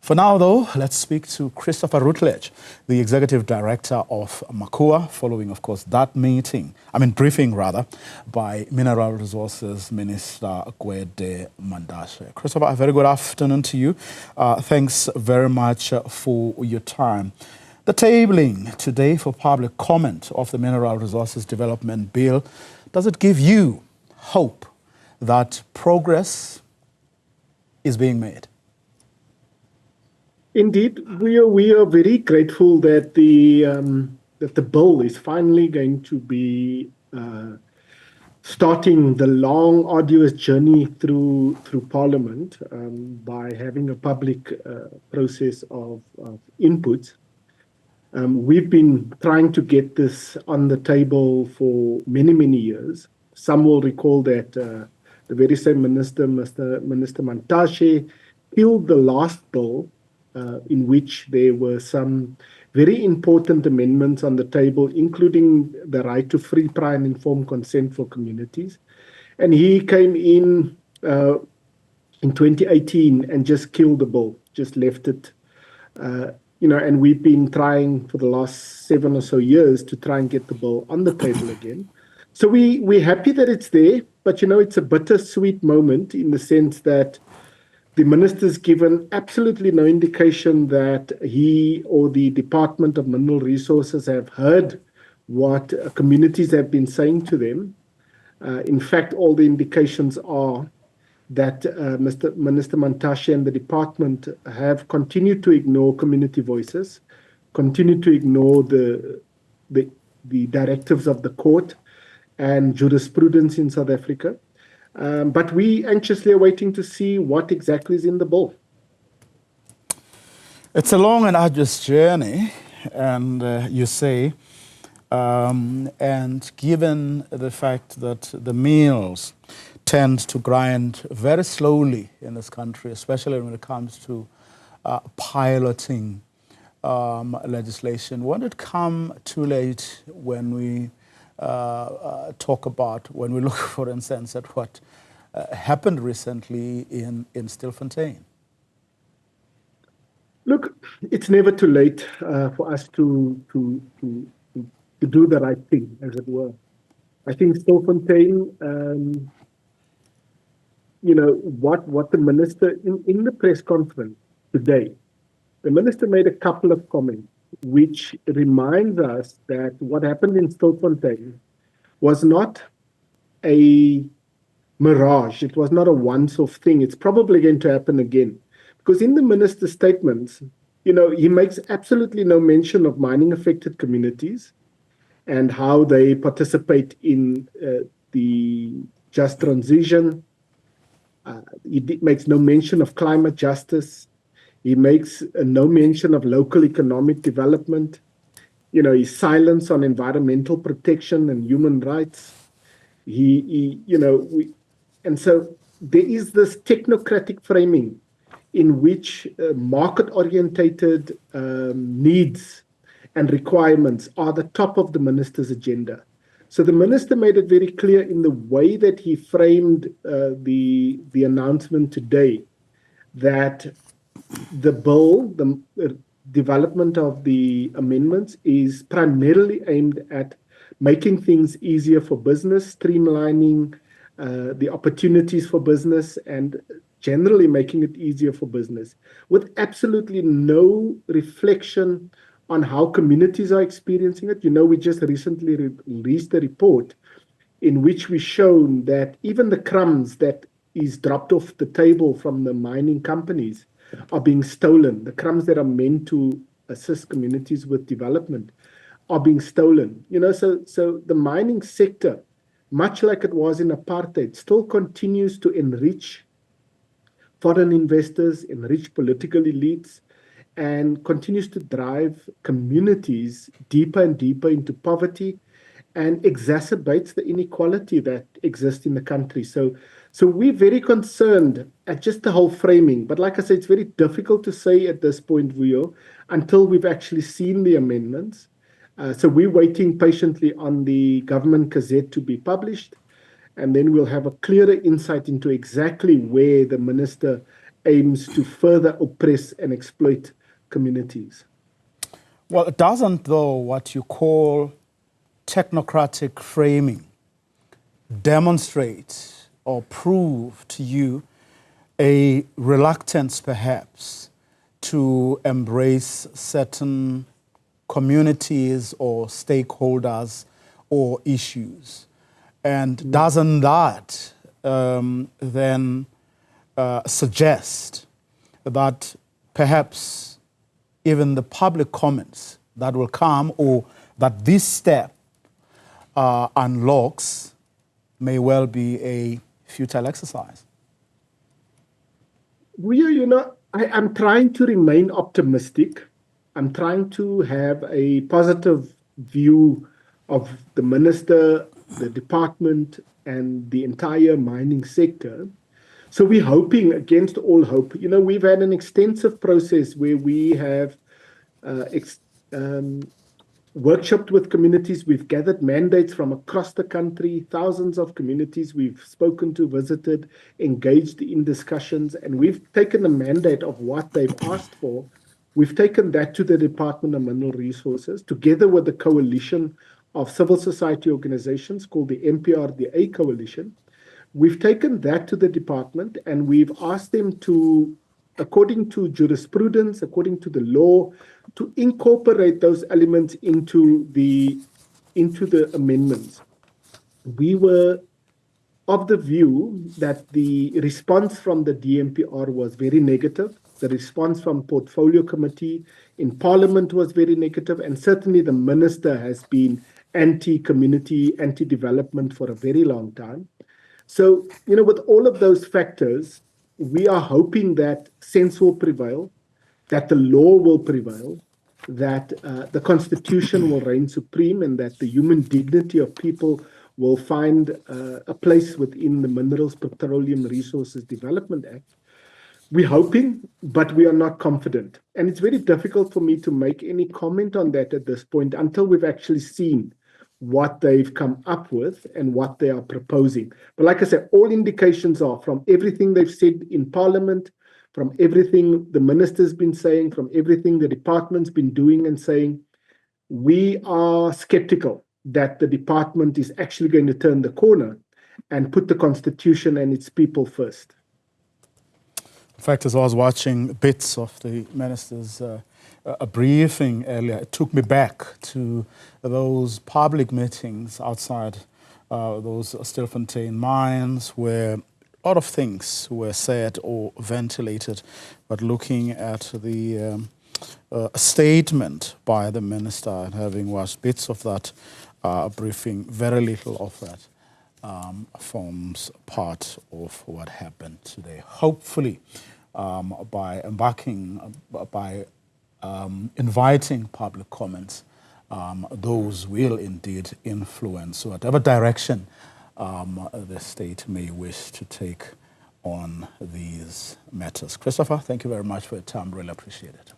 For now, though, let's speak to Christopher Rutledge, the Executive Director of Macua, following, of course, that briefing, by Mineral Resources Minister Gwede Mantashe. Christopher, a very good afternoon to you. Thanks very much for your time. The tabling today for public comment of the Mineral Resources Development Bill, does it give you hope that progress is being made? Indeed, we are very grateful that the bill is finally going to be starting the long, arduous journey through Parliament by having a public process of input. We've been trying to get this on the table for many, many years. Some will recall that the very same Minister Mantashe killed the last bill in which there were some very important amendments on the table, including the right to free, prior and informed consent for communities. And he came in 2018 and just killed the bill, just left it. And we've been trying for the last 7 or so years to try and get the bill on the table again. So we're happy that it's there, but it's a bittersweet moment in the sense that the minister's given absolutely no indication that he or the Department of Mineral Resources have heard what communities have been saying to them. In fact, all the indications are that Minister Mantashe and the department have continued to ignore community voices, continued to ignore the directives of the court and jurisprudence in South Africa. But we anxiously are waiting to see what exactly is in the bill. It's a long and arduous journey, and you say, and given the fact that the mills tend to grind very slowly in this country, especially when it comes to piloting legislation, won't it come too late when we when we look, for instance, at what happened recently in Stilfontein? Look, it's never too late for us to do the right thing, as it were. I think Stilfontein, what the minister, in the press conference today, the minister made a couple of comments which reminds us that what happened in Stilfontein was not a mirage. It was not a once-off thing. It's probably going to happen again. Because in the minister's statements, he makes absolutely no mention of mining-affected communities and how they participate in the just transition. He makes no mention of climate justice. He makes no mention of local economic development. His silence on environmental protection and human rights. And so there is this technocratic framing in which market-orientated needs and requirements are the top of the minister's agenda. So the minister made it very clear in the way that he framed the announcement today that the bill, the development of the amendments, is primarily aimed at making things easier for business, streamlining the opportunities for business, and generally making it easier for business, with absolutely no reflection on how communities are experiencing it. We just recently released a report in which we've shown that even the crumbs that is dropped off the table from the mining companies are being stolen. The crumbs that are meant to assist communities with development are being stolen. So the mining sector, much like it was in apartheid, still continues to enrich foreign investors, enrich political elites, and continues to drive communities deeper and deeper into poverty and exacerbates the inequality that exists in the country. So we're very concerned at just the whole framing. But like I said, it's very difficult to say at this point, Vio, until we've actually seen the amendments. So we're waiting patiently on the government gazette to be published, and then we'll have a clearer insight into exactly where the minister aims to further oppress and exploit communities. Well, it doesn't, though, what you call technocratic framing demonstrate or prove to you a reluctance, perhaps, to embrace certain communities or stakeholders or issues? And doesn't that then suggest that perhaps even the public comments that will come, or that this step unlocks, may well be a futile exercise? I'm trying to remain optimistic. I'm trying to have a positive view of the minister, the department, and the entire mining sector. So we're hoping against all hope. We've had an extensive process where we have workshopped with communities. We've gathered mandates from across the country, thousands of communities we've spoken to, visited, engaged in discussions, and we've taken the mandate of what they've asked for. We've taken that to the Department of Mineral Resources, together with the coalition of civil society organizations called the MPRDA Coalition. We've taken that to the department, and we've asked them to, according to jurisprudence, according to the law, to incorporate those elements into the amendments. We were of the view that the response from the DMPR was very negative. The response from Portfolio Committee in Parliament was very negative, and certainly the minister has been anti-community, anti-development for a very long time. So, with all of those factors, we are hoping that sense will prevail, that the law will prevail, that the Constitution will reign supreme, and that the human dignity of people will find a place within the Minerals, Petroleum Resources Development Act. We're hoping, but we are not confident. And it's very difficult for me to make any comment on that at this point until we've actually seen what they've come up with and what they are proposing. But like I said, all indications are, from everything they've said in Parliament, from everything the minister's been saying, from everything the department's been doing and saying, we are skeptical that the department is actually going to turn the corner and put the Constitution and its people first. In fact, as I was watching bits of the minister's a briefing earlier, it took me back to those public meetings outside those Stilfontein mines, where a lot of things were said or ventilated, but looking at the statement by the minister and having watched bits of that briefing, very little of that forms part of what happened today. Hopefully, by inviting public comments, those will indeed influence whatever direction the state may wish to take on these matters. Christopher, thank you very much for your time. Really appreciate it.